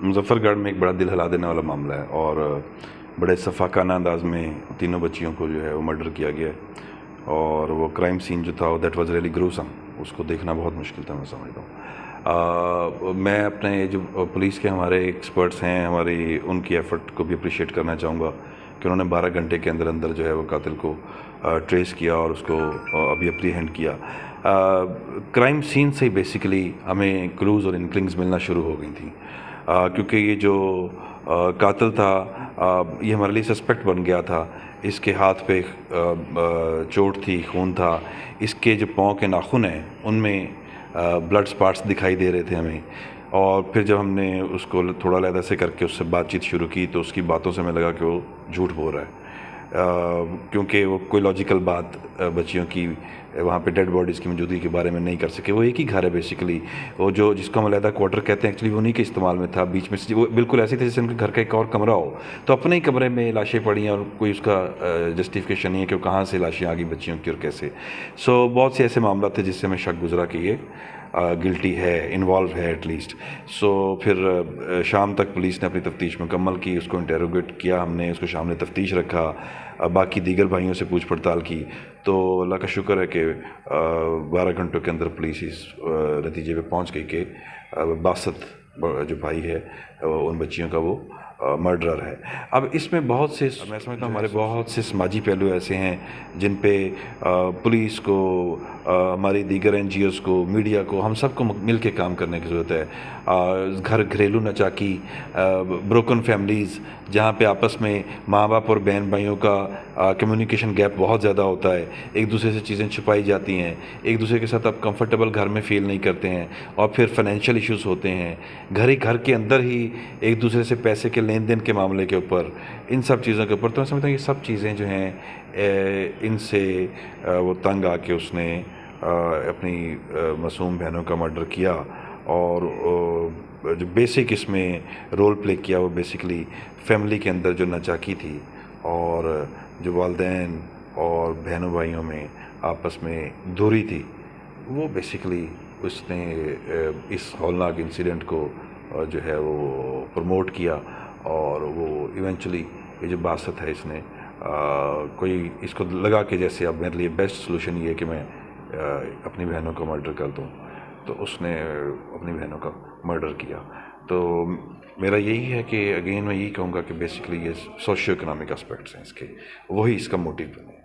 मुज़फ़्फ़र गढ़ में एक बड़ा दिल हिला देने वाला मामला है और बड़े सफ़ाकाना अंदाज में तीनों बच्चियों को जो है वो मर्डर किया गया है और वो क्राइम सीन जो था वो दैट वाज रियली ग्रूसम। उसको देखना बहुत मुश्किल था, मैं समझता हूँ। मैं अपने जो पुलिस के हमारे एक्सपर्ट्स हैं हमारी उनकी एफ़र्ट को भी अप्रिशिएट करना चाहूँगा कि उन्होंने 12 घंटे के अंदर अंदर जो है वो कातिल को ट्रेस किया और उसको अभी अप्रीहेंड किया। क्राइम सीन से ही बेसिकली हमें क्लूज़ और इंक्लिंग्स मिलना शुरू हो गई थी क्योंकि ये जो कातिल था ये हमारे लिए सस्पेक्ट बन गया था। इसके हाथ पे चोट थी, खून था, इसके जो पाँव के नाखून हैं उनमें ब्लड स्पॉट्स दिखाई दे रहे थे हमें। और फिर जब हमने उसको थोड़ा लहदा से करके उससे बातचीत शुरू की तो उसकी बातों से हमें लगा कि वो झूठ बोल रहा है क्योंकि वो कोई लॉजिकल बात बच्चियों की वहाँ पे डेड बॉडीज़ की मौजूदगी के बारे में नहीं कर सके। वो एक ही घर है बेसिकली, वो जो जिसको हम अलहदा क्वार्टर कहते हैं एक्चुअली वो उन्हीं के इस्तेमाल में था। बीच में वो बिल्कुल ऐसे थे जैसे उनके घर का एक और कमरा हो, तो अपने ही कमरे में लाशें पड़ी हैं और कोई उसका जस्टिफिकेशन नहीं है कि वो कहाँ से लाशें आ गई बच्चियों की और कैसे। सो बहुत से ऐसे मामला थे जिससे हमें शक गुजरा कि ये गिल्टी है, इन्वॉल्व है एटलीस्ट। सो फिर शाम तक पुलिस ने अपनी तफ्तीश मुकम्मल की, उसको इंटेरोगेट किया हमने, उसको सामने तफ्तीश रखा, बाकी दीगर भाइयों से पूछ पड़ताल की। तो अल्लाह का शुक्र है कि 12 घंटों के अंदर पुलिस इस नतीजे पे पहुंच गई कि बासत जो भाई है उन बच्चियों का वो मर्डरर है। अब इसमें बहुत से मैं समझता हूँ हमारे बहुत से समाजी पहलू ऐसे हैं जिन पे पुलिस को, हमारी दीगर NGOs को, मीडिया को, हम सबको मिल के काम करने की ज़रूरत है। घर घरेलू नाचाकी, ब्रोकन फैमिलीज़ जहाँ पे आपस में माँ बाप और बहन भाइयों का कम्युनिकेशन गैप बहुत ज़्यादा होता है, एक दूसरे से चीज़ें छुपाई जाती हैं, एक दूसरे के साथ आप कंफर्टेबल घर में फ़ील नहीं करते हैं और फिर फाइनेंशियल इश्यूज़ होते हैं, घर के अंदर ही एक दूसरे से पैसे के लेन देन के मामले के ऊपर, इन सब चीज़ों के ऊपर। तो मैं समझता हूँ ये सब चीज़ें जो हैं इनसे वो तंग आके उसने अपनी मासूम बहनों का मर्डर किया और जो बेसिक इसमें रोल प्ले किया वो बेसिकली फैमिली के अंदर जो नाचाकी थी और जो वालिदैन और बहनों भाइयों में आपस में दूरी थी, वो बेसिकली उसने इस हौलनाक इंसिडेंट को जो है वो प्रमोट किया और वो इवेंचुअली ये जो बासत है इसने कोई इसको लगा कि जैसे अब मेरे लिए बेस्ट सोल्यूशन ये है कि मैं अपनी बहनों को मर्डर कर दूं, तो उसने अपनी बहनों का मर्डर किया। तो मेरा यही है कि अगेन मैं यही कहूँगा कि बेसिकली ये सोशियो इकोनॉमिक एस्पेक्ट्स हैं इसके, वही इसका मोटिव बने।